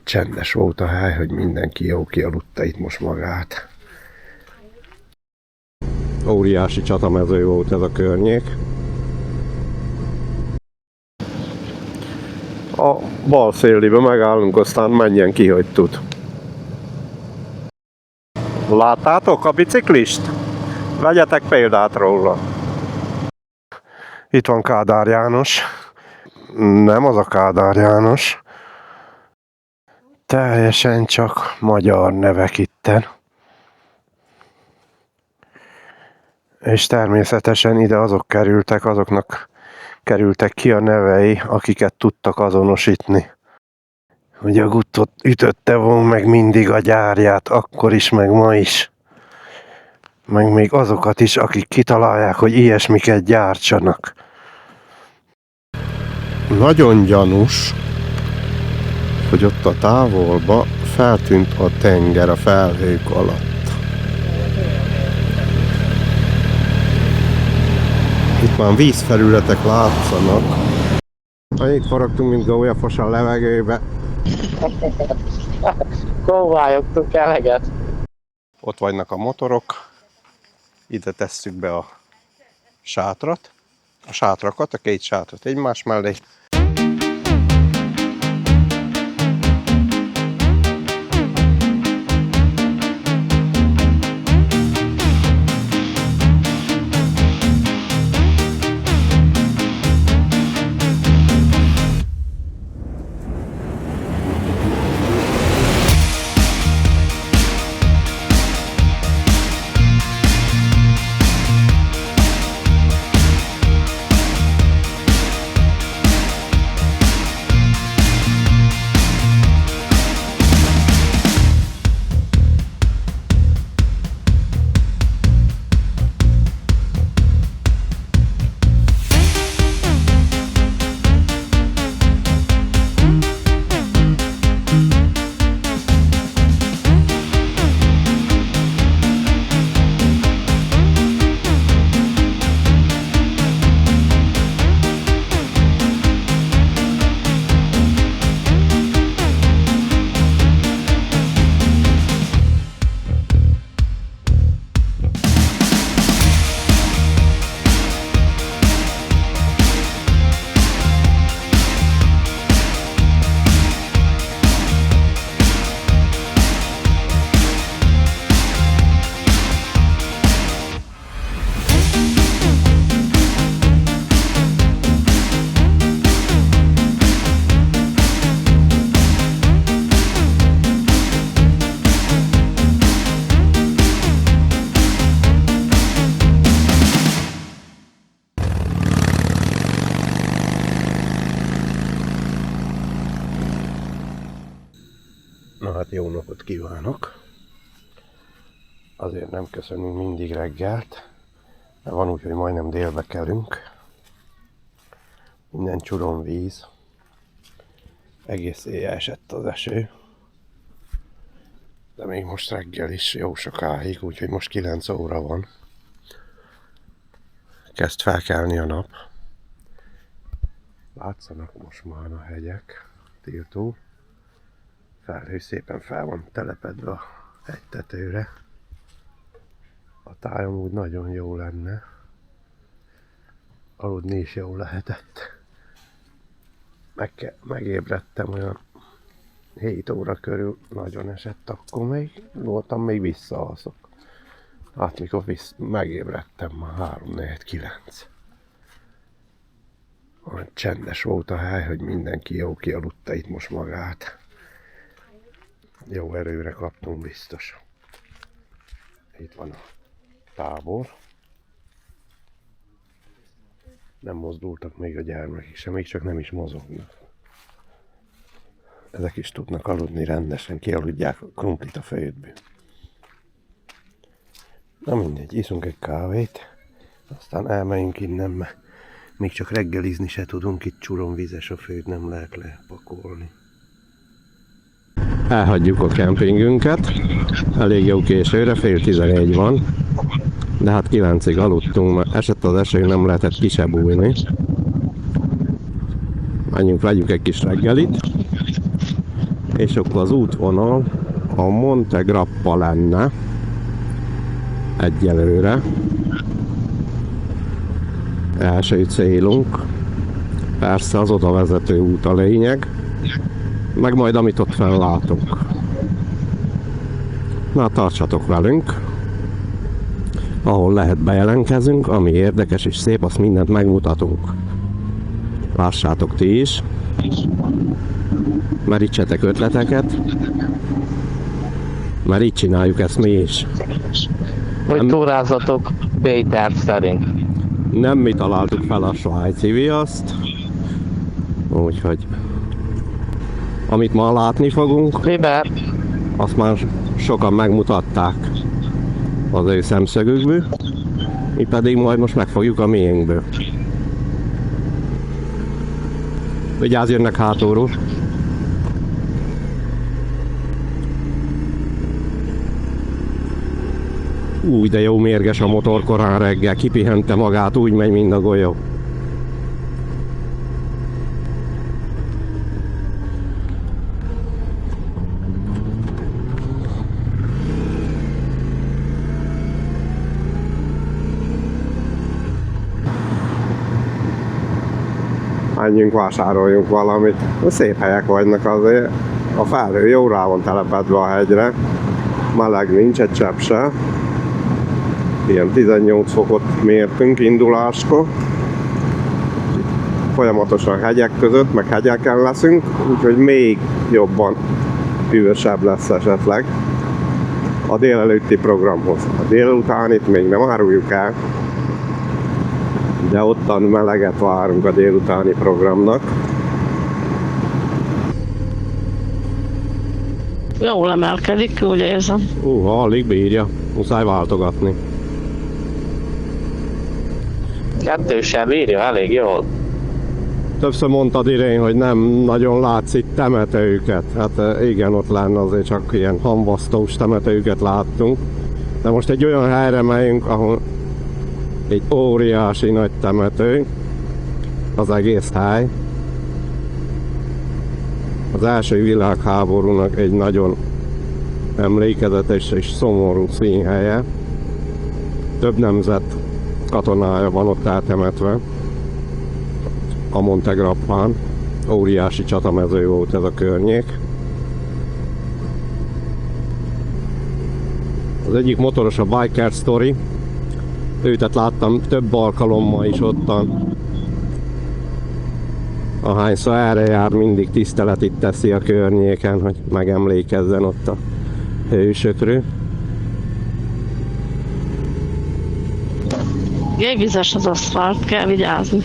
Csendes volt a hely, hogy mindenki jó kialudta itt most magát. Óriási csatamező volt ez a környék. A bal szélibe megállunk, aztán menjen ki, hogy tud. Láttátok a biciklist? Vegyetek példát róla. Itt van Kádár János. Nem az a Kádár János. Teljesen csak magyar nevek itten. És természetesen ide azoknak kerültek ki a nevei, akiket tudtak azonosítani. Ugye a Guttot ütötte volna meg mindig a gyárját, akkor is, meg ma is. Meg még azokat is, akik kitalálják, hogy ilyesmiket gyártsanak. Nagyon gyanús, hogy ott a távolba feltűnt a tenger a felhők alatt. Itt már vízfelületek látszanak. Itt forogtunk, mint gólyafos a levegőbe. Kóvályogtunk eleget. Ott vannak a motorok. Ide tesszük be a sátrat. A sátrakat, a két sátrat egymás mellé. Na hát jó napot kívánok! Azért nem köszönünk mindig reggelt, mert van úgy, hogy majdnem délbe kelünk. Minden csuron víz. Egész éjjel esett az eső. De még most reggel is jó sokáig, úgyhogy most 9 óra van. Kezd felkelni a nap. Látszanak most már a hegyek, tiltó. Felhő szépen fel van telepedve a hegytetőre. A táj amúgy nagyon jó lenne. Aludni is jó lehetett. Megébredtem olyan 7 óra körül, nagyon esett, akkor még visszaalszok. Hát mikor megébredtem, már 3-4-9. Olyan csendes volt a hely, hogy mindenki jó kialudta itt most magát. Jó erőre kaptunk biztos. Itt van a tábor. Nem mozdultak még a gyermekek sem, még csak nem is mozognak. Ezek is tudnak aludni rendesen, kialudják a krumplit a földből. Na mindegy, iszunk egy kávét, aztán elmegyünk innen, mert még csak reggelizni se tudunk, itt csuromvizes a föld, nem lehet lepakolni. Elhagyjuk a kempingünket, elég jó későre, fél 11 van, de hát 9-ig aludtunk, mert esett az eső, nem lehetett ki se bújni. Menjünk, vegyünk egy kis reggelit, És akkor az útvonal a Monte Grappa lenne egyelőre. Első célunk. Persze az oda vezető út a lényeg, meg majd amit ott fellátunk. Na, tartsatok velünk! Ahol lehet bejelentkezünk, ami érdekes és szép, azt mindent megmutatunk. Lássátok ti is, merítsetek ötleteket, mert így csináljuk ezt mi is. Hogy túrázatok B-terv szerint. Nem mi találtuk fel a svájci viaszt, úgyhogy amit ma látni fogunk, Liber, azt már sokan megmutatták az ő szemszögükből, mi pedig majd most megfogjuk a miénkből. Vigyázz, jönnek hátulról! Úgy, de jó mérges a motor korán reggel, kipihente magát, úgy megy, mint a golyó. Menjünk, vásároljunk valamit. Szép helyek vagynak azért. A felhő jó rá van telepedve a hegyre. Meleg nincs egy csepp se. Ilyen 18 fokot mértünk induláskor. Folyamatosan hegyek között, meg hegyeken leszünk, úgyhogy még jobban hűvösebb lesz esetleg a délelőtti programhoz. A délutánit még nem áruljuk el, de ottan meleget várunk a délutáni programnak. Jól emelkedik, úgy érzem. Alig bírja, muszáj váltogatni. kettősen bírja elég jól. Többször mondtad idén, hogy nem nagyon látsz itt temetőket. Hát igen, ott lenne azért csak ilyen hamvasztós temetőket láttunk. De most egy olyan helyre megyünk, ahol egy óriási nagy temető, az egész hely. Az első világháborúnak egy nagyon emlékezetes és szomorú színhelye. Több nemzet katonája van ott eltemetve a Monte Grappán. Óriási csatamező volt ez a környék. Az egyik motoros a Biker Story. Őtet láttam több alkalommal is ottan. Ahányszor erre jár, mindig tiszteletit teszi a környéken, hogy megemlékezzen ott a hősökről. Jégvizes az aszfalt, kell vigyázni.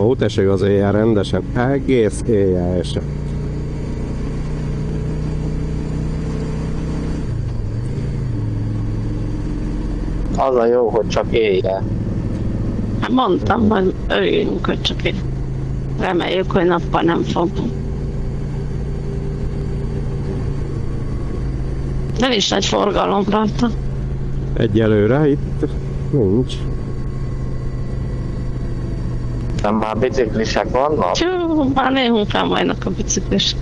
Ó, tessék, az éjjel rendesen, egész éjjel esett. Az a jó, hogy csak éjjel. Hát mondtam, hogy örüljünk, hogy csak én. Reméljük, hogy nappal nem fog. Nem is nagy forgalom rajta. Egyelőre itt nincs. Nem már biciklisek vannak? Csú, már néhunk elmajnak a biciklis.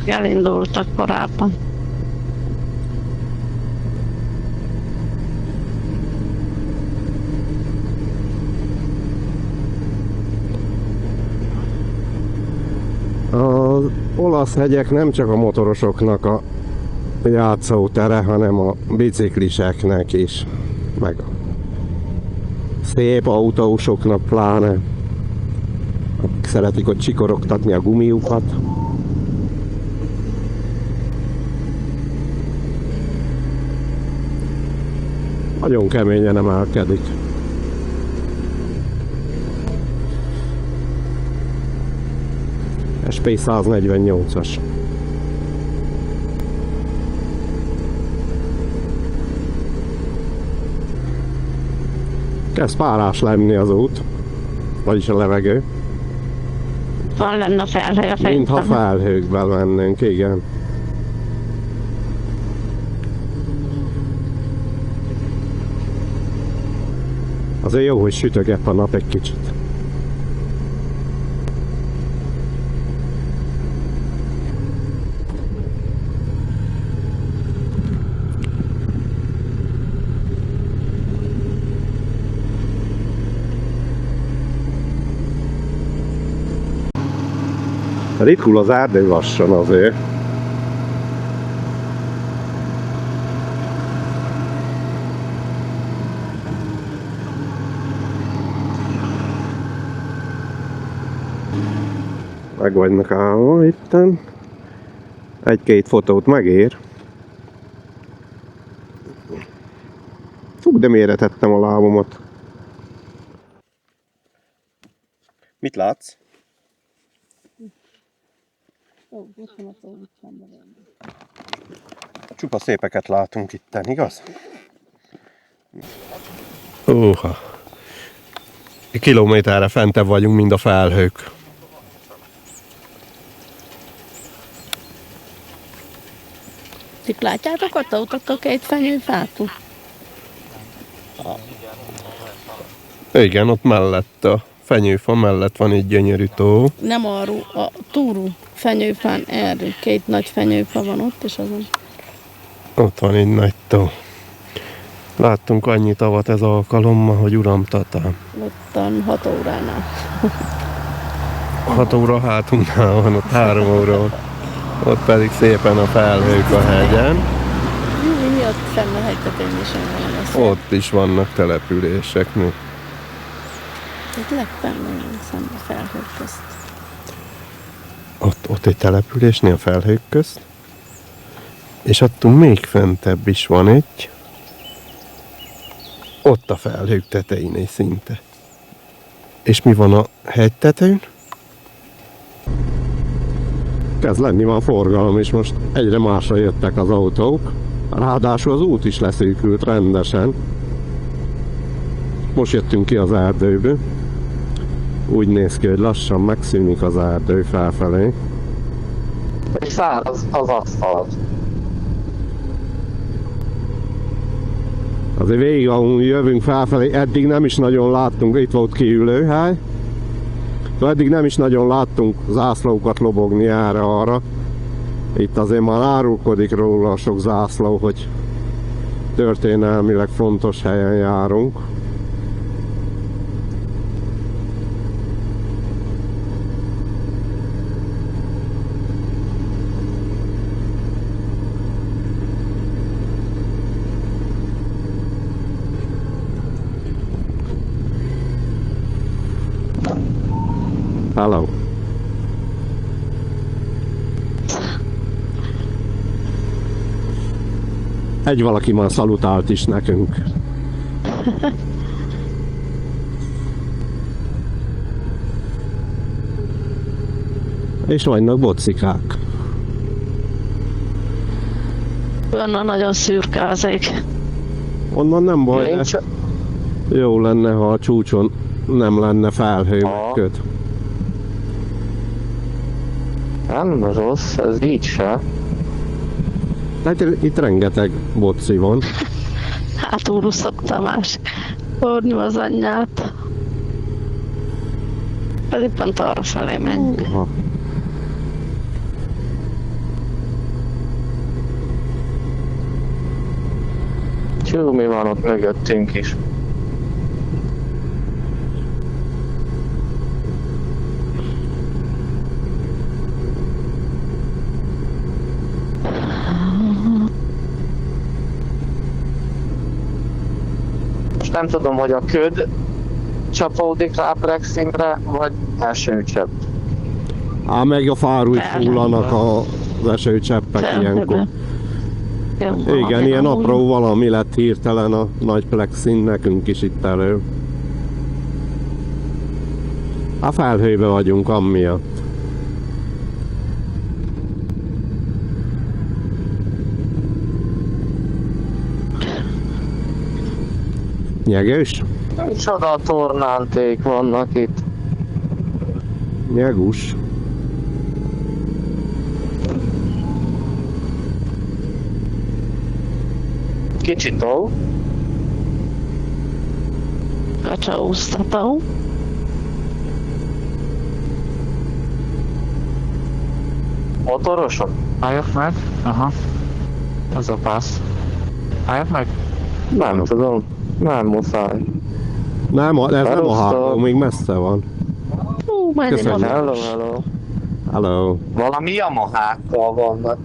Elindultak korábban. Az olasz hegyek nem csak a motorosoknak a játszótere, hanem a bicikliseknek is, meg a szép autósoknak pláne, akik szeretik ott csikorogtatni a gumiukat. Nagyon keményen emelkedik. SP 148-as. Kezd párás lenni az út, vagyis a levegő. Van lenne a felhely a Mintha fejben. felhőkben lennénk, igen. Azért jó, hogy sütöget a nap egy kicsit. Ritkul az erdő lassan azért. Meg vagynak állva itten. Egy-két fotót megér. Fú, de méretettem a lábamat. Mit látsz? Csupa szépeket látunk itten, igaz? Húha! Kilométerre fentebb vagyunk, mint a felhők. Ti látjátok, ott utatok egy fenyőfától? Igen, ott mellett a fenyőfa mellett van egy gyönyörű tó. Nem arról, a túrú fenyőfán erről. Két nagy fenyőfa van ott, és azon. Ott van egy nagy tó. Láttunk annyi tavat ez alkalommal, hogy uram tatám. Ottan 6 óránál. 6 óra hátunknál van, ott 3 óra. Ott pedig szépen a felhők a hegyen. Mi ott fenn a hegytetőn is van az. Ott is vannak települések még. Itt legfenn szemben a felhők közt. Ott egy településnél a felhők közt. És attól még fentebb is van egy. Ott a felhők tetején szinte. És mi van a hegytetőn? Kezd lenni van forgalom, és most egyre másra jöttek az autók. Ráadásul az út is leszűkült rendesen. Most jöttünk ki az erdőből. Úgy néz ki, hogy lassan megszűnik az erdő felfelé. És száraz az aszfalt. Azért végig, ahol jövünk felfelé, eddig nem is nagyon láttunk, itt volt kiülőhely. Eddig nem is nagyon láttunk zászlókat lobogni erre-arra. Itt azért már árulkodik róla a sok zászló, hogy történelmileg fontos helyen járunk. Hello. Egy valaki már szalutált is nekünk. És vannak bocikák. Onnan nagyon szürke az ég. Onnan nem baj, de Nincs, jó lenne, ha a csúcson nem lenne felhő megköt. nem rossz, ez így se. Tehát itt rengeteg boci van. Hátulról szokta más. Fornyú az anyját. Pedig pont arra felé menjünk. Aha. Csú, mi van ott mögöttünk is. Most nem tudom, hogy a köd csapódik rá Pleximre, vagy esőcsepp. Ám meg a fárúj hullanak az esőcseppek ilyenkor. Igen, ilyen apró valami lett hirtelen a nagy plexin nekünk is itt elő. A felhőbe vagyunk amiatt. Nyegős? Micsoda tornánték vannak itt. Nyegus. Kicsit tó. Kacsaúztató. Motorosok? Álljak meg? Aha. Az a pász. Álljak meg? Nem tudom. Nem muszáj. Nem, ez nem a Elosztom. hátó, még messze van. Menjen Köszönjük. oda. Hello, hello. Hello. Valami Yamahákkal vannak.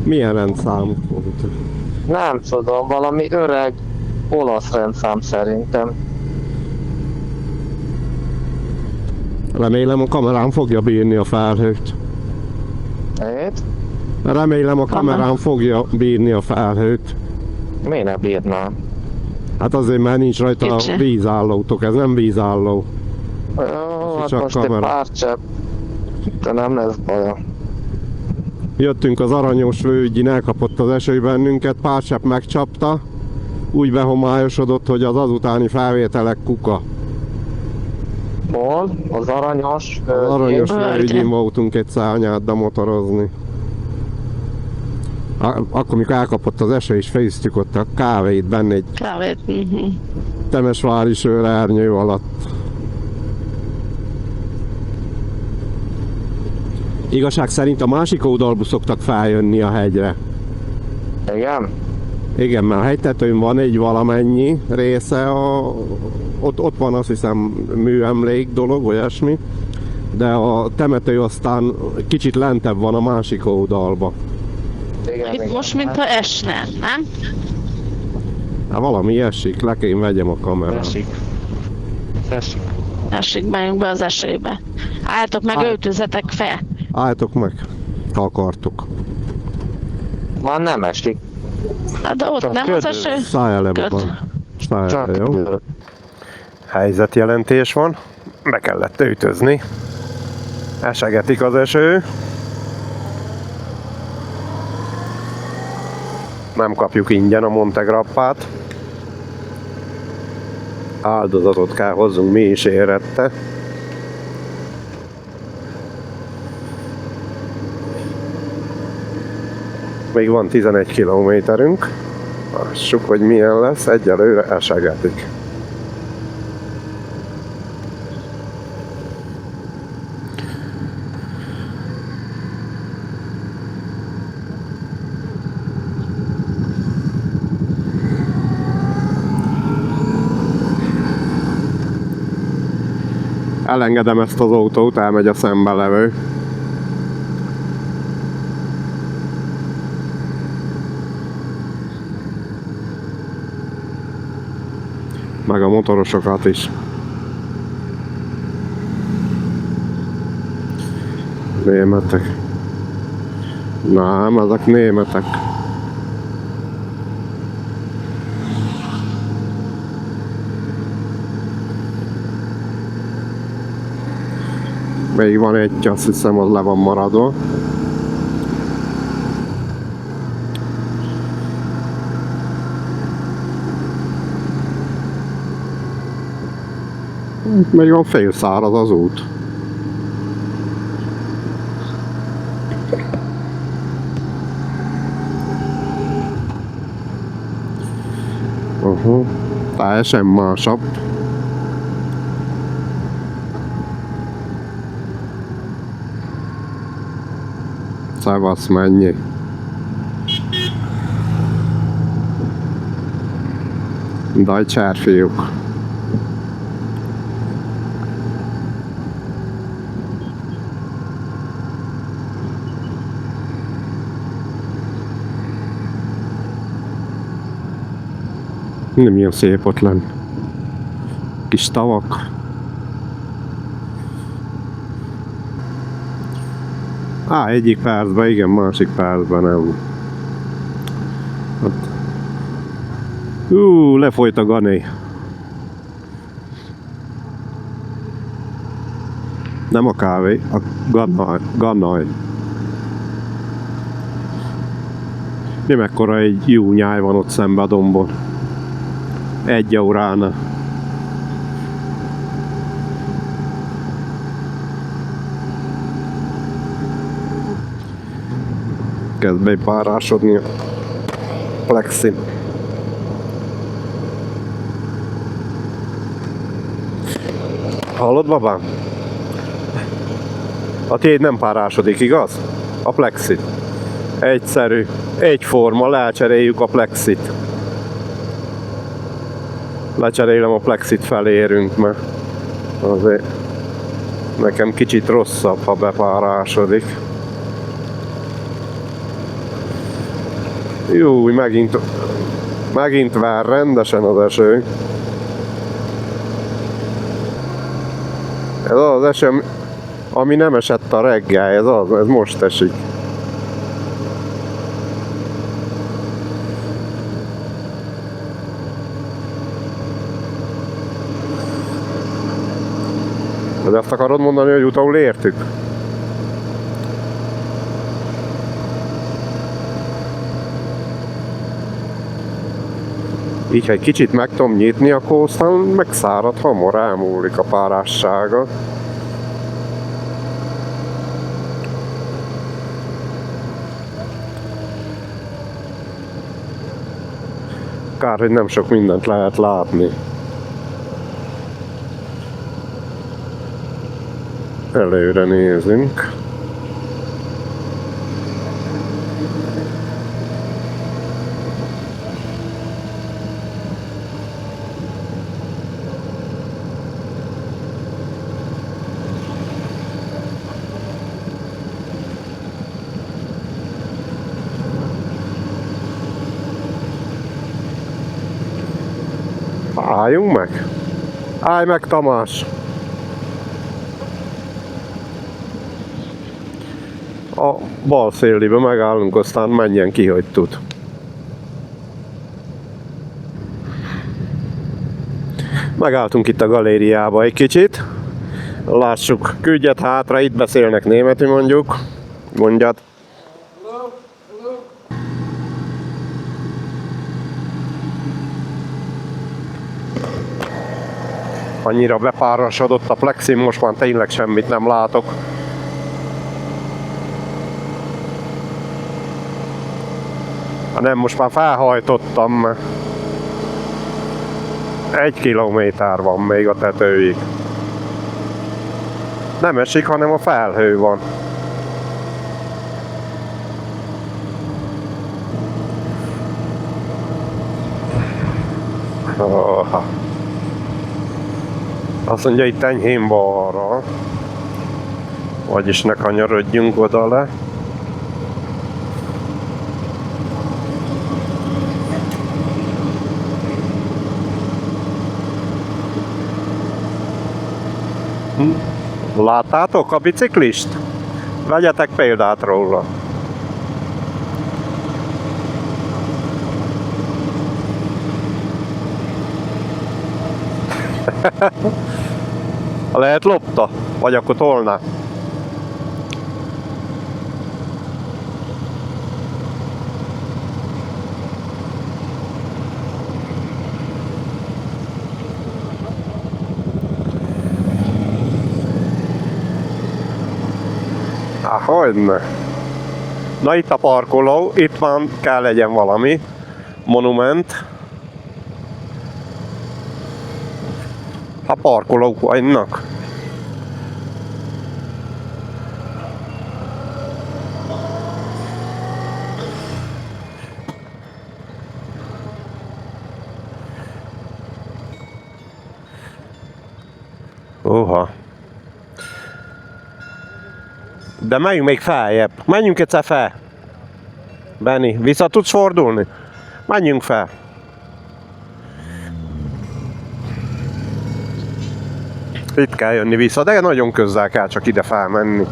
Milyen rendszám volt? Nem tudom, valami öreg olasz rendszám szerintem. Remélem a kamerám fogja bírni a felhőt. Ét? Remélem a kamerám fogja bírni a felhőt. Miért ne bírnám? Hát azért, mert nincs rajta Kicsi. vízállótok, ez nem vízálló. Jó, hát csak most egy kamera. pár csepp. De nem lesz baja. Jöttünk az Aranyos völgyin, elkapott az eső bennünket, pár csepp megcsapta. Úgy behomályosodott, hogy az azutáni felvételek kuka. Hol? Az aranyos? Az Aranyos Völgyen. völgyén voltunk egy szárnyáddal motorozni. Akkor, mikor elkapott az eső, és főztük ott a kávét benne egy Kávét. Temesvári sörernyő alatt. Igazság szerint a másik oldalból szoktak feljönni a hegyre. Igen? Igen, mert a hegytetőn van egy valamennyi része, ott van azt hiszem műemlék dolog, olyasmi, de a temető aztán kicsit lentebb van a másik oldalba. Igen, Itt igen. most mintha esne, nem? Hát valami esik, le kell vegyem a kamerát. Esik. Esik. Esik, megyünk be az esőbe. Álltok meg, öltözetek fel. Álljatok meg, ha akartok. Már nem esik. Hát de ott Csak nem az ködös. eső. Szállj le, Köt. baba. Szállj Csak le, jó? Helyzetjelentés van, be kellett ütözni. Esegetik az eső. Nem kapjuk ingyen a Montegrappát. Áldozatot kell hozzunk mi is érette. Még van 11 kilométerünk. Lássuk, hogy milyen lesz. Egyelőre esegetik. Elengedem ezt az autót, elmegy a szembelevő. Meg a motorosokat is. Németek. Nem, ezek németek. Még van egy, azt hiszem, az le van maradva. Még van fél száraz az út. Teljesen másabb. Szevasz, mennyi? Dajcsár fiúk. Nem ilyen szép ott lenn. Kis tavak. Egyik percben igen, másik percben nem. Hát. Lefolyt a gané. Nem a kávé, a ganaj. Nem mekkora egy jó nyáj van ott szembe a dombon. 1 óránál. Kezd bepárásodni a plexin. Hallod, babám? A tiéd nem párásodik, igaz? A plexit. Egyszerű, egyforma, lecseréljük a plexit. Lecserélem a plexit, felérünk, mert azért Nekem kicsit rosszabb, ha bepárásodik. Jó, megint vár rendesen az eső. Ez az eső, ami nem esett a reggel, ez most esik. De azt akarod mondani, hogy utól értük? Így, ha egy kicsit meg tudom nyitni, akkor aztán megszárad hamar, elmúlik a párássága. Kár, hogy nem sok mindent lehet látni. Előre nézünk. Álljunk meg! Állj meg, Tamás! A bal szélibe megállunk, aztán menjen ki, hogy tud. Megálltunk itt a galériába egy kicsit. Lássuk, küldjet hátra, itt beszélnek németül mondjuk. Mondjad. Annyira bepárasodott a plexim, most már tényleg semmit nem látok. Nem, most már felhajtottam. 1 kilométer van még a tetőig. Nem esik, hanem a felhő van. Oh. Azt mondja, itt enyhén balra. Vagyis ne kanyarodjunk oda le. Láttátok a biciklist? Vegyetek példát róla. Lehet lopta, vagy akkor tolná. Hogyne. Na itt a parkoló, itt van, kell legyen valami monument. A parkolók vannak. Oha. De menjünk még feljebb. Menjünk egyszer fel. Benni, vissza tudsz fordulni? Menjünk fel. Itt kell jönni vissza, de nagyon közel kell csak ide felmenni.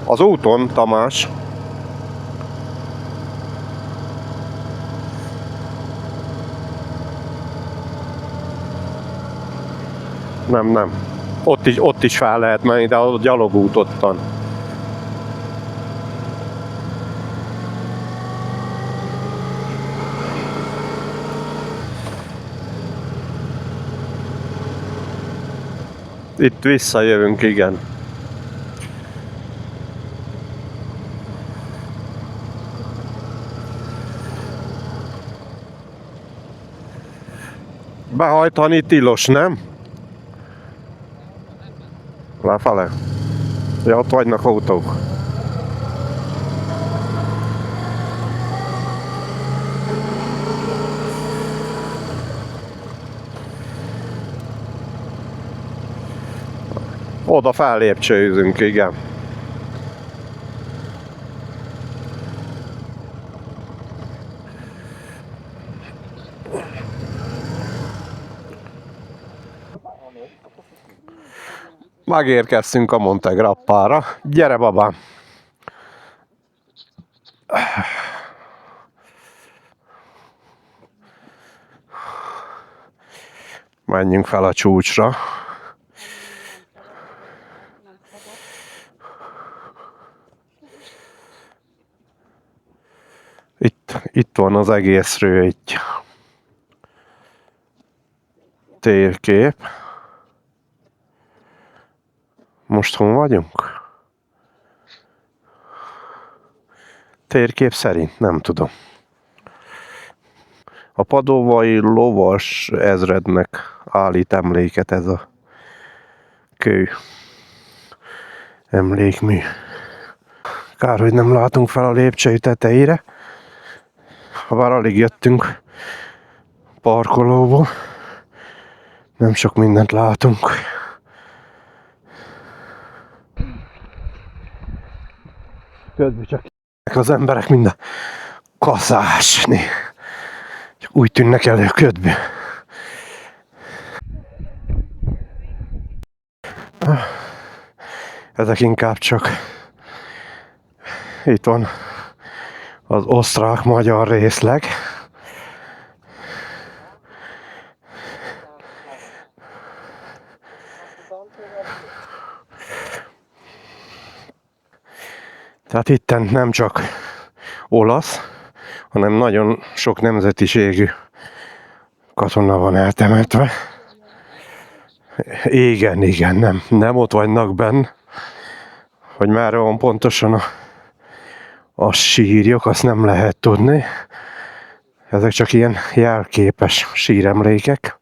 Az úton, Tamás. Nem. Ott is fel lehet menni, de a gyalogút ottan. Itt visszajövünk, igen. Behajtani tilos, nem? Lefele? Ja, ott vagynak autók. Oda fellépcsőzünk, igen. Megérkeztünk a Monte Grappára. Gyere, babám! Menjünk fel a csúcsra. Itt van az egészről egy térkép. Most hol vagyunk? Térkép szerint nem tudom. A padovai lovas ezrednek állít emléket ez a kő emlékmű. Kár, hogy nem látunk fel a lépcső tetejére. Habár alig jöttünk parkolóból, nem sok mindent látunk. Közben csak az emberek mind kaszásni. Csak úgy tűnnek elő ködbe. Ezek inkább csak itt van az osztrák-magyar részleg. Tehát itten nem csak olasz, hanem nagyon sok nemzetiségű katona van eltemetve. Igen, nem ott vannak benne, hogy merre van pontosan a sírjok, azt nem lehet tudni. Ezek csak ilyen jelképes síremlékek.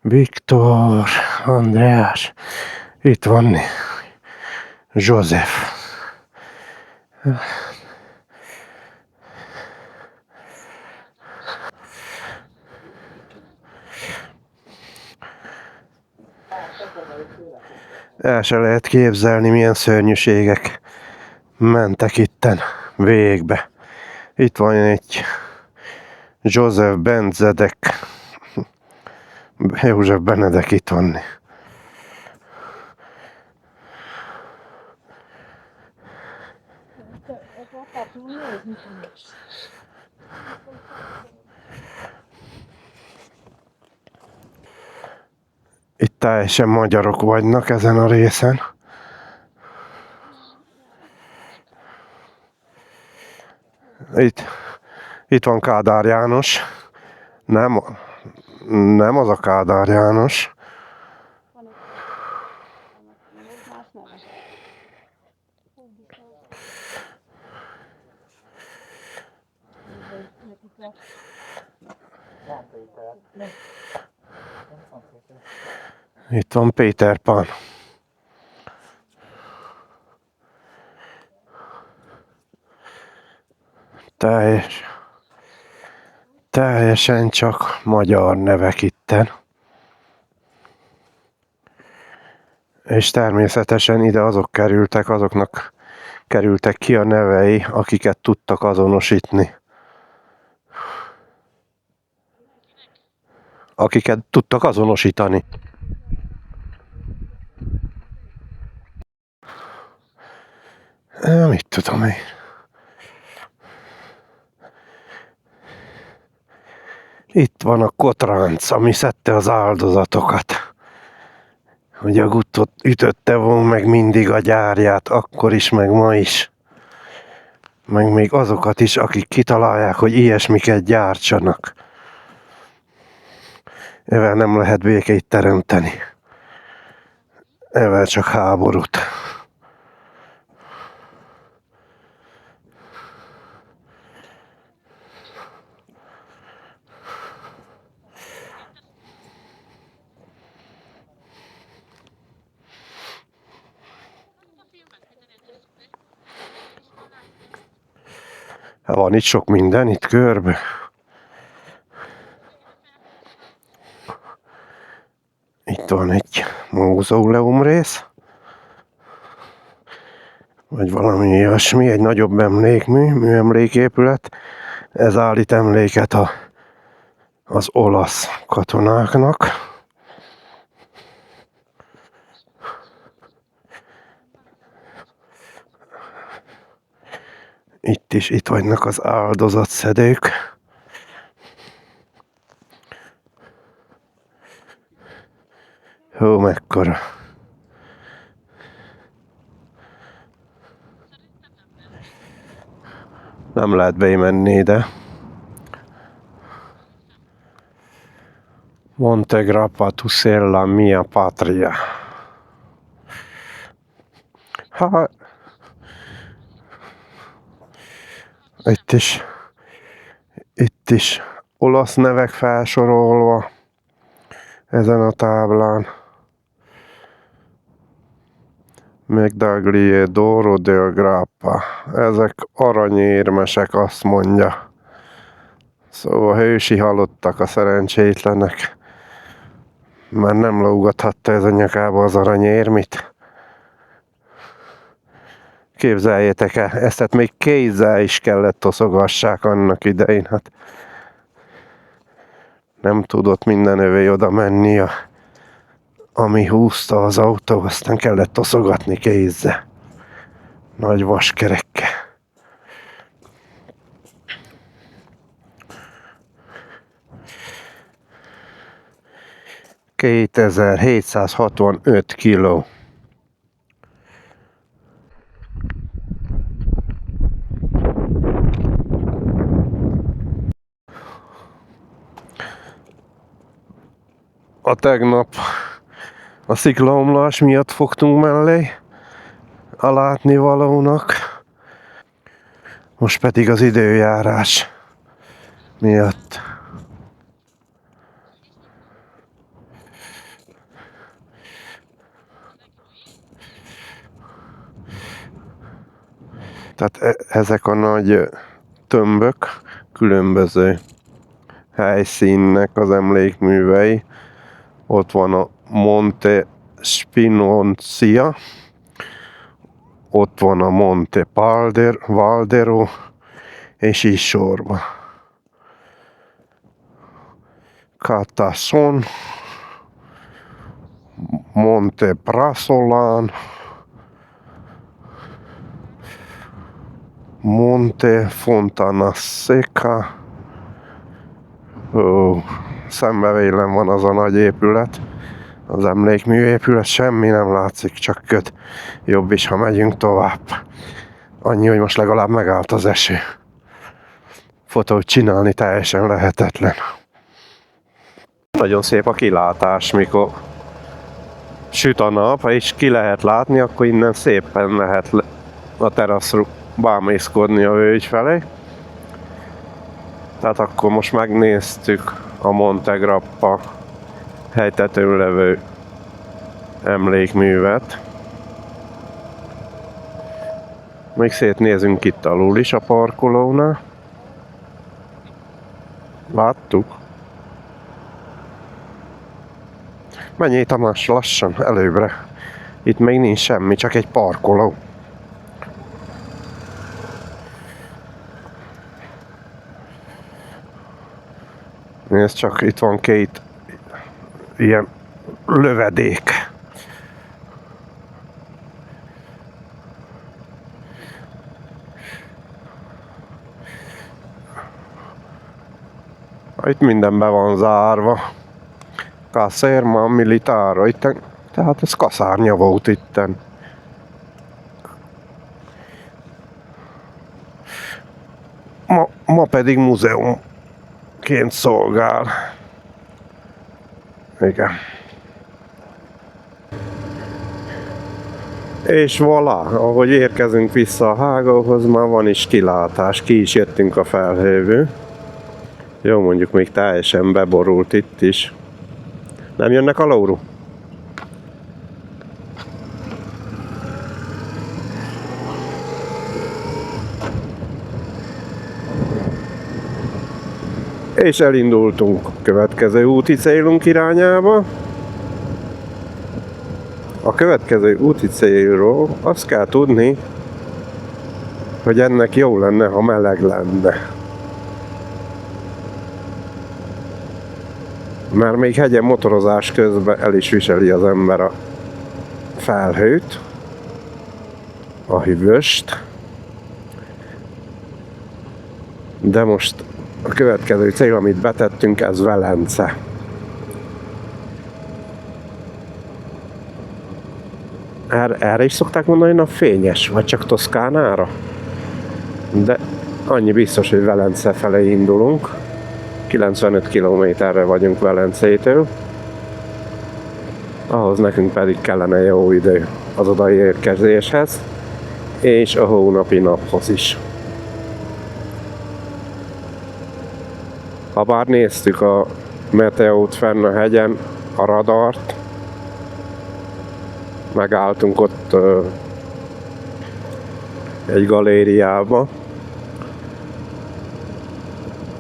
Viktor, András, itt van József. El se lehet képzelni, milyen szörnyűségek mentek itten végbe. Itt van egy József Benedek. József Benedek itt van. Itt teljesen magyarok vagynak ezen a részen. Itt van Kádár János. Nem az a Kádár János. Itt van Péter Pán. Teljesen csak magyar nevek itten. És természetesen ide azoknak kerültek ki a nevei, akiket tudtak azonosítani. Akiket tudtak azonosítani. Mit tudom én. Itt van a kotránc, ami szedte az áldozatokat. Hogy a Guttot ütötte volna meg mindig a gyárját, akkor is, meg ma is. Meg még azokat is, akik kitalálják, hogy ilyesmiket gyártsanak. Evel nem lehet békét teremteni. Evel csak háborút. Van itt sok minden, itt körbe. Itt van egy mózeuleum rész. vagy valami ilyesmi, egy nagyobb műemléképület. Ez állít emléket az olasz katonáknak. Itt vannak az áldozatszedők. Hó, mekkora. Nem lehet bemenni ide. Monte Grappa tu sei la mia patria. Itt is olasz nevek felsorolva ezen a táblán. Medaglie d'oro del Grappa. Ezek aranyérmesek, azt mondja. Szóval hősi halottak a szerencsétlenek, mert nem lógathatta ez a nyakába az aranyérmit. Képzeljétek el, ezt még kézzel is kellett toszogassák annak idején. Hát nem tudott minden övé oda menni, ami húzta az autó, aztán kellett toszogatni kézzel. Nagy vaskerekkel. $2765 kiló. A tegnap a sziklaomlás miatt fogtunk mellé a látnivalónak, most pedig az időjárás miatt. Tehát ezek a nagy tömbök különböző helyszínnek az emlékművei. Ott van a Monte Spinoncia, ott van a Monte Valdero, és így sorba. Catasson, Monte Prasolan, Monte Fontana Secca. Szembevélem van az a nagy épület, az emlékműépület, semmi nem látszik, csak köd. Jobb is, ha megyünk tovább. Annyi, hogy most legalább megállt az eső. Fotót csinálni teljesen lehetetlen. Nagyon szép a kilátás, mikor süt a nap, és ki lehet látni, akkor innen szépen lehet a teraszra bámészkodni a völgy felé. Tehát akkor most megnéztük a Monte Grappa helytetőn levő emlékművet. Még szétnézünk itt alul is a parkolónál. Láttuk. Menjél Tamás, lassan, előbbre. Itt még nincs semmi, csak egy parkoló. Nézd csak, itt van két ilyen lövedék. Itt minden be van zárva. Caserma Militare, itten, tehát ez kaszárnya volt itten. Ma pedig múzeumként szolgál. Igen. És voilà, ahogy érkezünk vissza a hágóhoz, már van is kilátás, ki is jöttünk a felhőből. Jó, mondjuk még teljesen beborult itt is. Nem jönnek a lóru? És elindultunk a következő úti célunk irányába. A következő úti célról azt kell tudni, hogy ennek jó lenne, ha meleg lenne. Mert még hegyen motorozás közben el is viseli az ember a felhőt, a hűvöst. De most a következő cél, amit betettünk, ez Velence. Erre is szokták mondani, napfényes, vagy csak Toszkánára? De annyi biztos, hogy Velence felé indulunk. 95 kilométerre vagyunk Velencétől. Ahhoz nekünk pedig kellene jó idő az odai érkezéshez, és a hónapi naphoz is. Habár néztük a meteót fenn a hegyen, a radart, megálltunk ott egy galériába.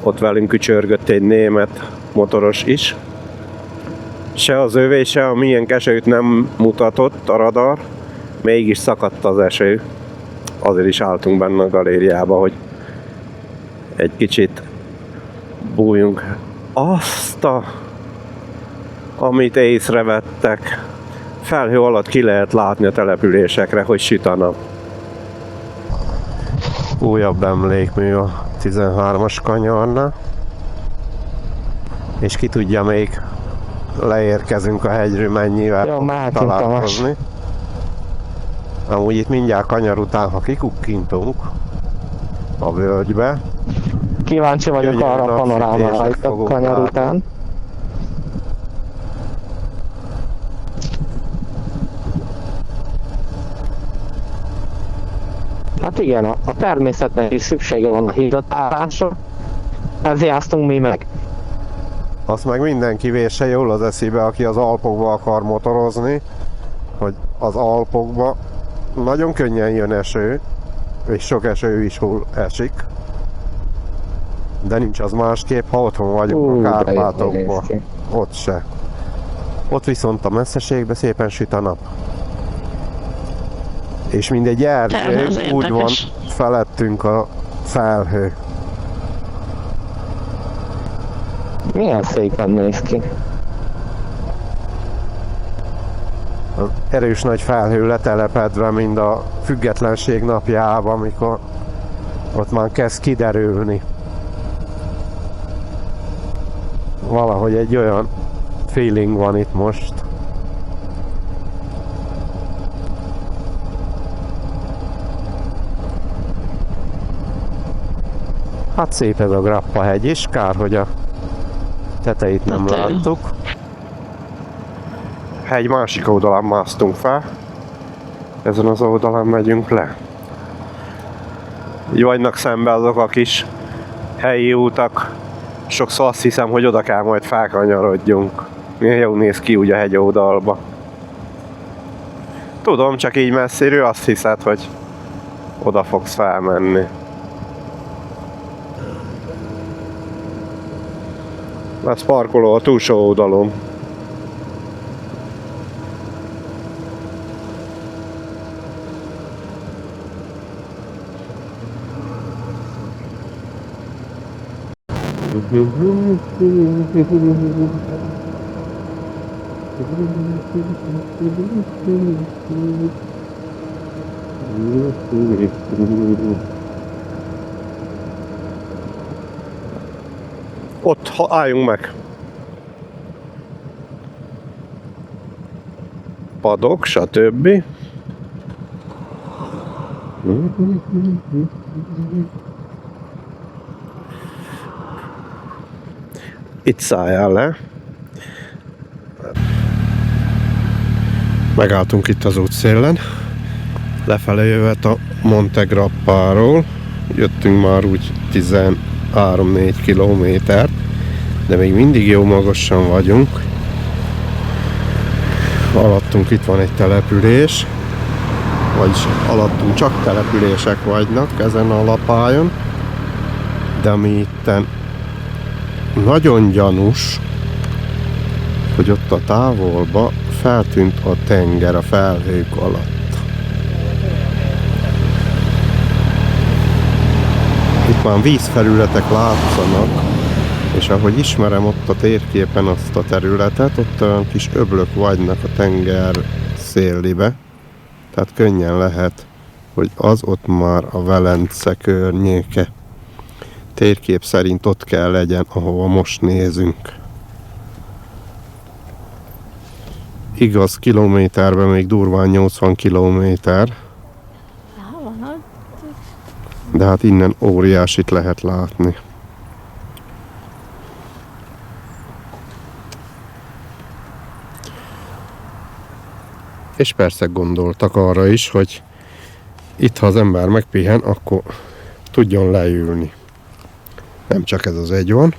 Ott velünk kücsörgött egy német motoros is. Se az övé, se a miénk esőt nem mutatott a radar, mégis szakadt az eső. Azért is álltunk benne a galériába, hogy egy kicsit bújjunk. Amit észrevettek, felhő alatt ki lehet látni a településekre, hogy süt a nap. Újabb emlékmű a 13-as kanyarnál. És ki tudja, még leérkezünk a hegyről, mennyivel Jó, mehetünk, találkozni. Amúgy itt mindjárt kanyar után, ha kikukkintunk a völgybe, Kíváncsi vagyok gyönyörű arra a panorámára napsütések itt a fogunk kanyar látni. után. Hát igen, a természetnek is szüksége van a hidratálásra, ezért jártunk mi meg. azt meg mindenki vésse jól az eszébe, aki az Alpokba akar motorozni, hogy az Alpokba nagyon könnyen jön eső, és sok eső is hol esik. De nincs az másképp, ha otthon vagyunk a Kárpátokban. Ott se. Ott viszont a messzeségben szépen süt a nap. És mindegy Ez erdő, úgy van érdekes. felettünk a felhő. Milyen szépen néz ki. Az erős nagy felhő letelepedve, mind a függetlenség napjában, amikor ott már kezd kiderülni. Valahogy egy olyan feeling van itt most. Hát szép ez a Grappa hegy is, kár, hogy a tetejét nem Hát, láttuk. Hegy másik oldalán másztunk fel, ezen az oldalán megyünk le. Így vannak szembe azok a kis helyi útak, sokszor azt hiszem, hogy oda kell majd felkanyarodjunk. Milyen jó néz ki úgy a hegy oldalba. Tudom, csak így messziről azt hiszed, hogy oda fogsz felmenni. Lesz parkoló a túlsó oldalon. Ott álljunk meg. Padok, stb. Itt szálljál le. Megálltunk itt az útszélen. Lefele jövet a Monte Grappáról. Jöttünk már úgy 13-4 kilométert, de még mindig jó magasan vagyunk. Alattunk itt van egy település, vagyis alattunk csak települések vagynak ezen a lapájon, de ami itten nagyon gyanús, hogy ott a távolba feltűnt a tenger a felhők alatt. Itt már vízfelületek látszanak, és ahogy ismerem ott a térképen azt a területet, ott olyan kis öblök vagynak a tenger szélibe, tehát könnyen lehet, hogy az ott már a Velence környéke. Térkép szerint ott kell legyen, ahova most nézünk. Igaz, kilométerben még durván 80 kilométer. De hát innen óriásit lehet látni. És persze gondoltak arra is, hogy itt, ha az ember megpihen, akkor tudjon leülni. Nem csak ez az egy van.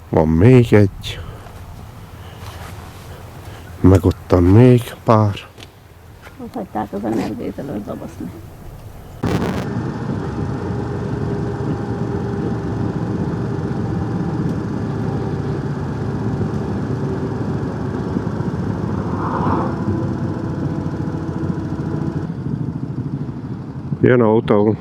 Van még egy. Meg ottan még pár. Ott hagyták az energiát dobozni. Jön autó.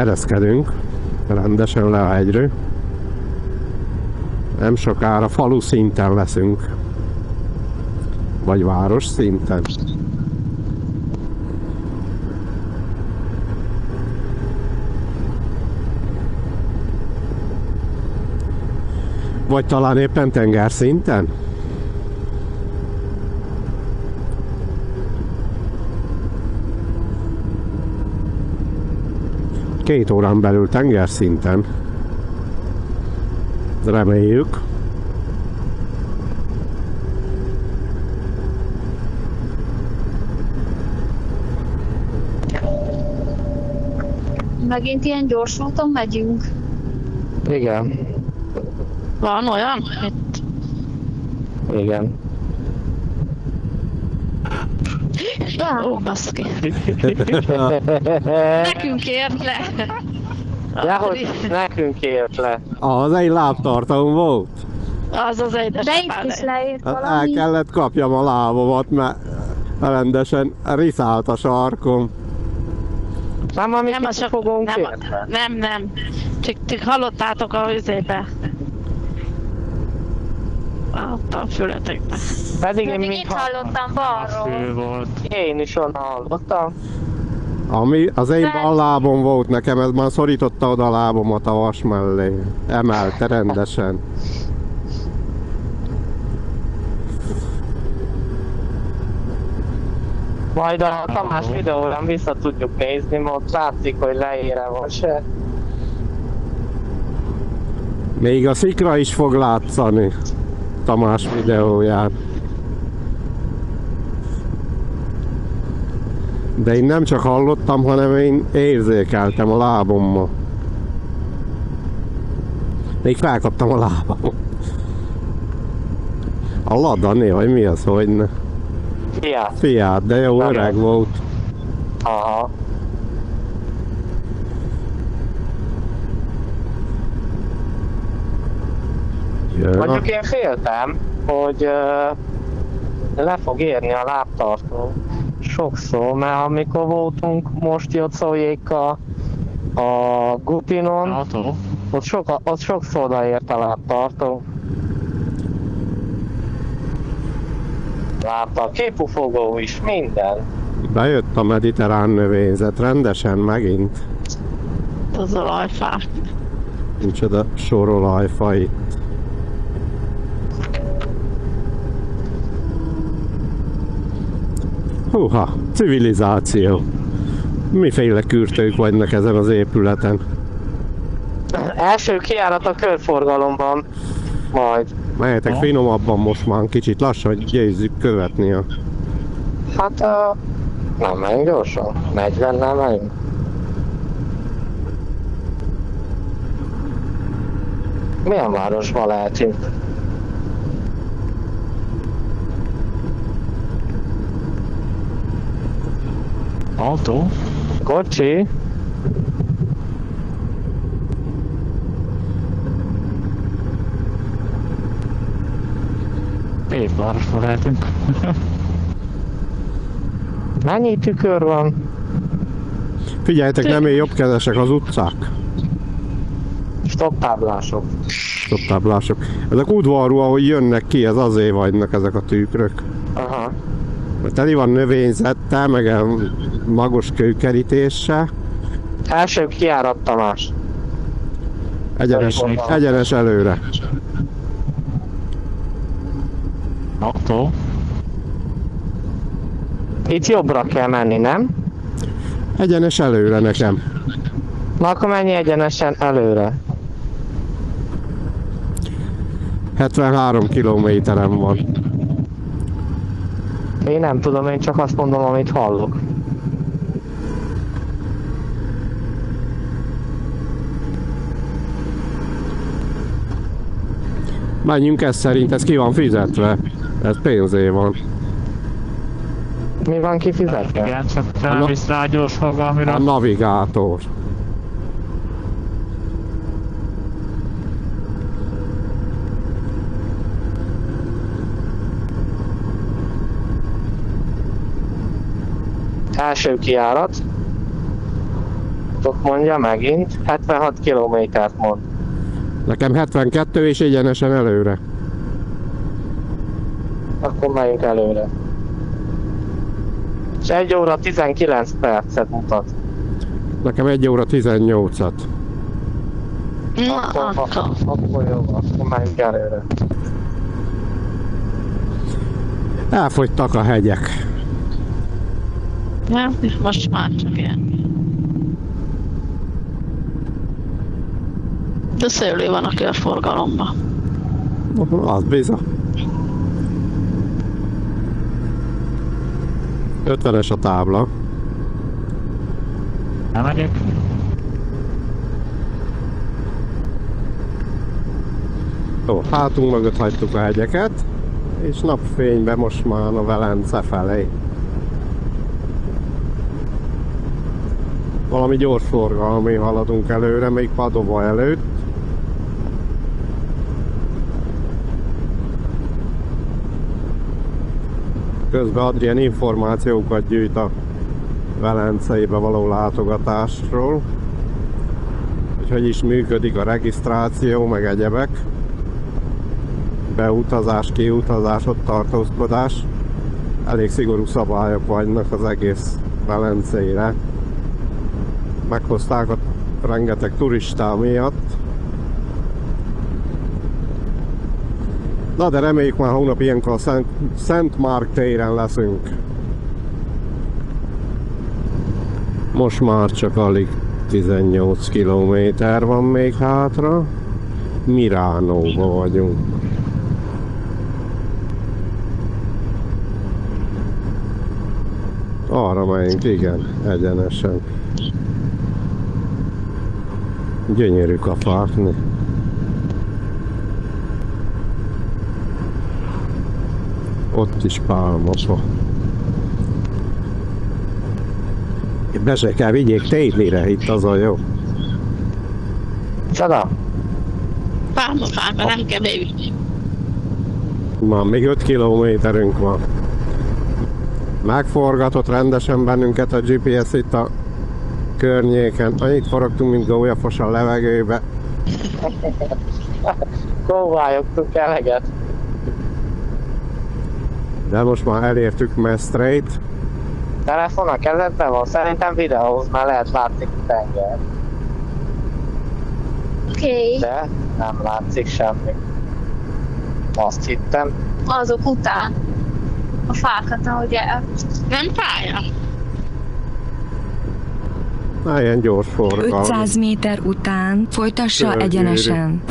Ereszkedünk rendesen le a hegyről. Nem sokára falu szinten leszünk. Vagy város szinten. Vagy talán éppen tenger szinten? Két órán belül tengerszinten. Reméljük. Megint ilyen gyors úton megyünk. Igen, Van olyan? Itt. igen. Ó, baszki. Nekünk ért le. Ja, hogy nekünk ért le. Az egy lábtartalom volt. Az az De édesapád. itt is leírt Hát el valami. kellett kapjam a lábamat, mert rendesen riszált a sarkom. Nem, amit Nem, az csak, fogunk nem, érte. nem. Csak hallottátok a üzébe. Ott a fületekbe. Pedig én Pedig mit itt hallottam balról. Én is onnan hallottam. Ami az én bal lábom volt nekem, ez már szorította oda a lábomat a vas mellé. Emelte rendesen. Majd a Tamás videóra vissza tudjuk nézni, mert ott látszik, hogy leére van se. Még a szikra is fog látszani Tamás videóján. De én nem csak hallottam, hanem én érzékeltem a lábommal. Még felkaptam a lábam. A Lada, vagy mi az, hogyne? Ja, Fiat, de jó öreg volt. aha. Ja. Mondjuk én féltem, hogy le fog érni a lábtartó. Sokszor, mert amikor voltunk most Jocóékkal a Gupinon, ott sokszor odaért a lábtartó. Látta a képufogó is, minden. Bejött a mediterrán növényzet rendesen megint. Az olajfák. Micsoda sorolajfa itt. Húha, civilizáció. Miféle kürtők vagynak ezen az épületen? Első kijárat a körforgalomban, majd. Mehetek finomabban most már kicsit lassan, hogy győzzük követni a... Hát Nem megyünk gyorsan? 40-nel megyünk? Milyen városban lehetünk? Autó? Kocsi? Épp városban lehetünk. Mennyi tükör van? Figyeljetek, nem én jobbkezesek az utcák. Stop táblások. Táblások. Ezek udvarú, ahogy jönnek ki, ez azért vagynak ezek a tükrök. Aha. Mert teli van növényzettel, meg a magos kőkerítéssel. Első kiárat Tamás. Egyenes előre. Autó? Itt jobbra kell menni, nem? Egyenes előre nekem. Na akkor menj egyenesen előre. 73 kilométerem van. Én nem tudom, én csak azt mondom, amit hallok. Menjünk ez szerint, ez ki van fizetve. Ez pénzé van. Mi van kifizetve? Igen, csak felvisz rá gyors fogalmira. A navigátor. Első kiárat. Ott mondja megint. 76 kilométert mond. Nekem 72 és egyenesen előre. Akkor megyünk előre. És 1 óra 19 percet mutat. Nekem 1 óra 18-at. Na, akkor. Akkor jó, akkor menjünk előre. Elfogytak a hegyek. Ja, most már csak ilyen. De szőlő van a körforgalomban. Az bizony. 50-es a tábla. Nem megyek? Jó, hátunk mögött hagytuk a hegyeket, és napfényben most már a Velence felé. Valami gyors forgalmi haladunk előre, még Padova előtt. Közben Adrián információkat gyűjt a Velenceibe való látogatásról. Hogy is működik a regisztráció, meg egyebek. Beutazás, kiutazás, ott tartózkodás. Elég szigorú szabályok vannak az egész Velencére. Meghozták a rengeteg turistá miatt. Na de reméljük már hónap ilyenkor a Szent Márk téren leszünk. Most már csak alig 18 kilométer van még hátra. Miránóba vagyunk. Arra megyünk, igen, egyenesen. Gyönyörűk a fák. Ott is pálmafa. Be se kell vigyék tétlire, itt az a jó. Csoda? Pálmafába nem kell beütni. Már még 5 kilométerünk van. Megforgatott rendesen bennünket a GPS itt a környéken. Annyit forogtunk, mint gólyafos a levegőbe. Kóvályogtunk eleget. De most már elértük Mestrét. Telefon a kezedben van? Szerintem videóhoz már lehet látszik a tenger. Oké. De nem látszik semmi. Azt hittem. Azok után. A fákat, ahogy el. Nem pálya. Na, ilyen gyors forgalom. 500 méter után folytassa Gyönyörű. egyenesen.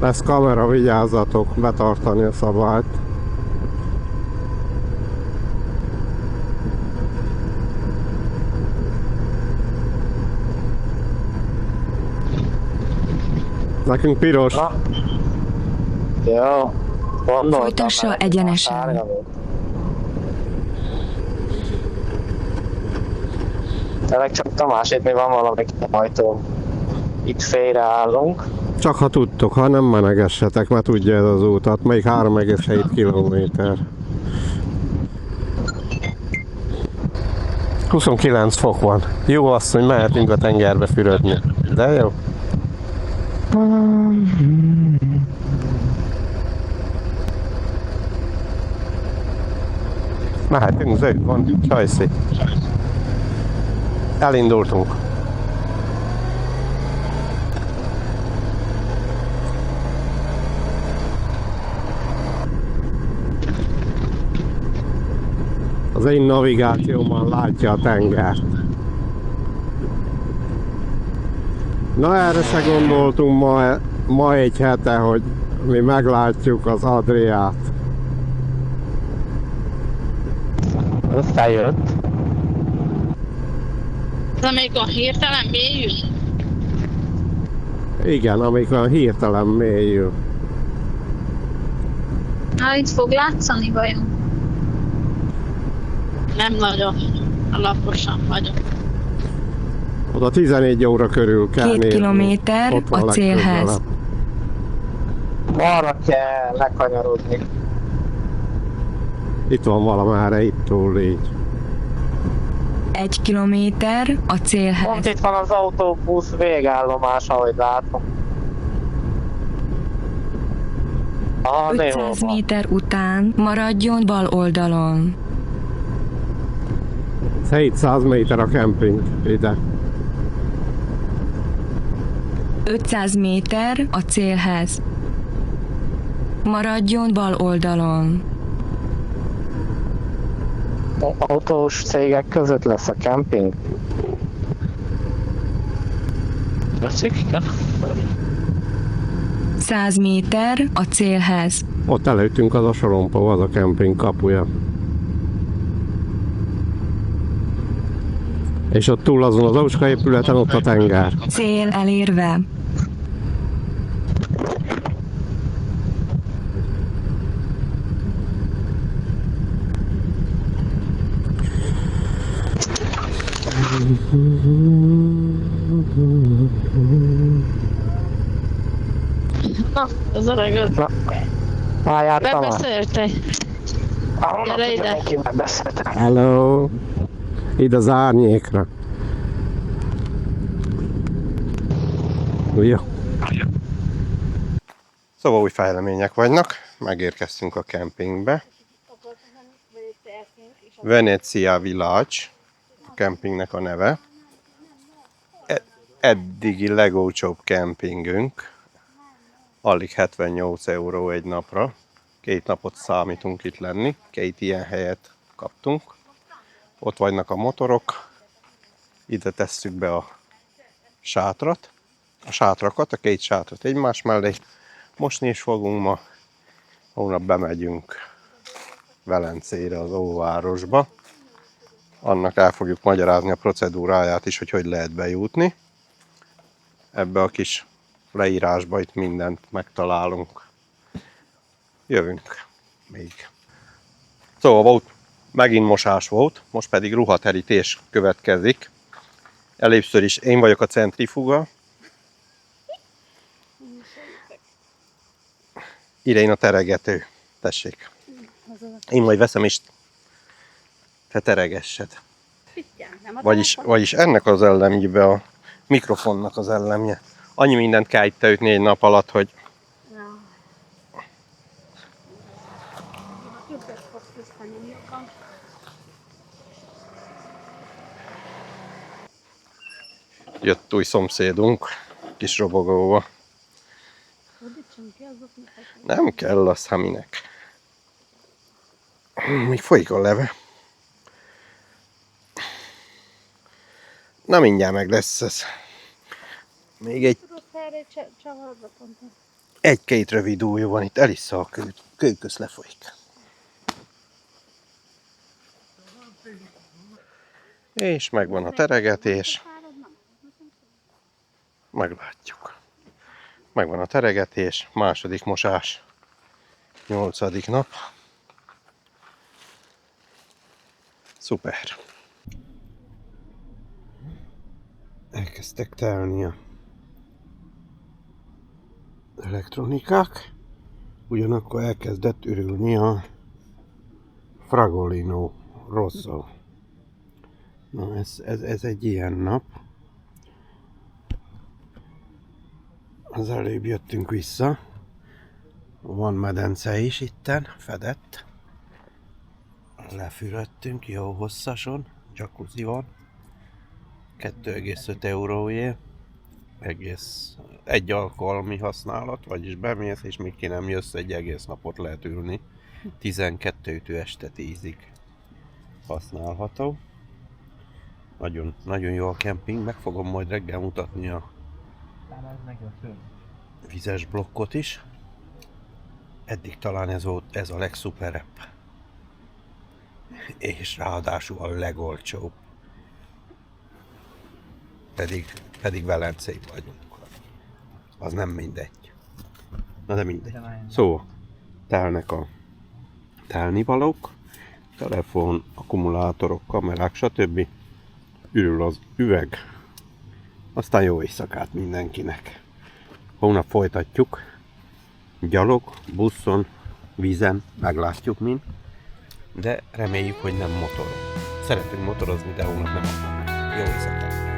Lesz kamera, vigyázzatok, betartani a szabályt. Nekünk piros. Na. Jó. Gondoltam, Folytassa mert egyenesen. sárga volt. Tényleg csak Tamás, itt mi van valami ajtó. Itt félreállunk. Csak ha tudtok, ha nem menegessetek, mert tudja ez az útat. Még 3,7 kilométer. 29 fok van. Jó az, hogy mehetünk a tengerbe fürödni. De jó. Mehetünk, zöld van, csajszi. Elindultunk. Az én navigációmmal látja a tengert. Na erre se gondoltunk ma egy hete, hogy mi meglátjuk az Adriát. Összejött. De még a hirtelen mélyül? Igen, amikor hirtelen mélyül. Na, itt fog látszani vajon? Nem nagyon. Alaposan vagyok. Oda 14 óra körül kell 2 nézni. kilométer Ott van a célhez. legközelebb. Arra kell lekanyarodni. Itt van valamára, itt túl így. 1 kilométer a Pont célhez. itt van az autóbusz végállomás, ahogy látom. Ah, de jó 500 van. méter után maradjon bal oldalon. 700 méter a kemping ide. 500 méter a célhez. Maradjon bal oldalon. Autós cégek között lesz a kemping. Tetszik, igen? 100 méter a célhez. Ott előttünk az a sorompó, az a kemping kapuja. És ott túl azon az Auska épületen ott a tenger. Cél elérve. Na, az öreg Na, már jártam már. bebeszéltél. Gyere ide. Mindenkivel beszéltem. Hello! Ide az árnyékra. Jó. Szóval új fejlemények vannak. Megérkeztünk a kempingbe. Venezia Village, a kempingnek a neve. Eddigi legolcsóbb kempingünk. Alig 78 euró egy napra. 2 napot számítunk itt lenni. 2 ilyen helyet kaptunk. Ott vannak a motorok. Ide tesszük be a sátrat. A sátrakat, a 2 sátrat egymás mellé. Mosni is fogunk ma. Holnap bemegyünk Velencére, az óvárosba. Annak el fogjuk magyarázni a procedúráját is, hogy lehet bejutni. Ebbe a kis leírásba itt mindent megtalálunk. Jövünk még. Szóval volt, megint mosás volt, most pedig ruhaterítés következik. Először is én vagyok a centrifuga. Ide én a teregető. Tessék. Én majd veszem is. Te teregessed. Vagyis ennek az ellemjébe, a mikrofonnak az ellemje. Annyi mindent kell itt ütni egy nap alatt, hogy jött új szomszédunk, kis robogóval. Nem kell az, ha minek. Még folyik a leve. Na mindjárt meg lesz ez. Még egy-két rövid újú van itt, elissza a kő közt lefolyik. És megvan a teregetés. Meglátjuk. Megvan a teregetés, második mosás, 8. nap. Szuper. Elkezdtek telni a elektronikák, ugyanakkor elkezdett ürülni a Fragolino Rosso. Na ez egy ilyen nap. Az előbb jöttünk vissza. Van medence is itten, fedett. Lefürödtünk jó hosszason, jacuzzi van. 2,5 euróért. Egész egy alkalmi használat, vagyis bemész és még ki nem jössz, egy egész napot lehet ülni. 12-től este 10-ig használható. Nagyon, nagyon jó a kemping, meg fogom majd reggel mutatni a vizes blokkot is. Eddig talán ez a legszuperebb. És ráadásul a legolcsóbb. Pedig Velencei vagyunk. Az nem mindegy. Na de mindegy. Szóval, telnek a telnivalók, telefon, akkumulátorok, kamerák, stb. Ürül az üveg. Aztán jó éjszakát mindenkinek. Holnap folytatjuk. Gyalog, buszon, vízen, meglátjuk mind. De reméljük, hogy nem motoron. Szeretünk motorozni, de holnap nem akarunk. Jó éjszakát!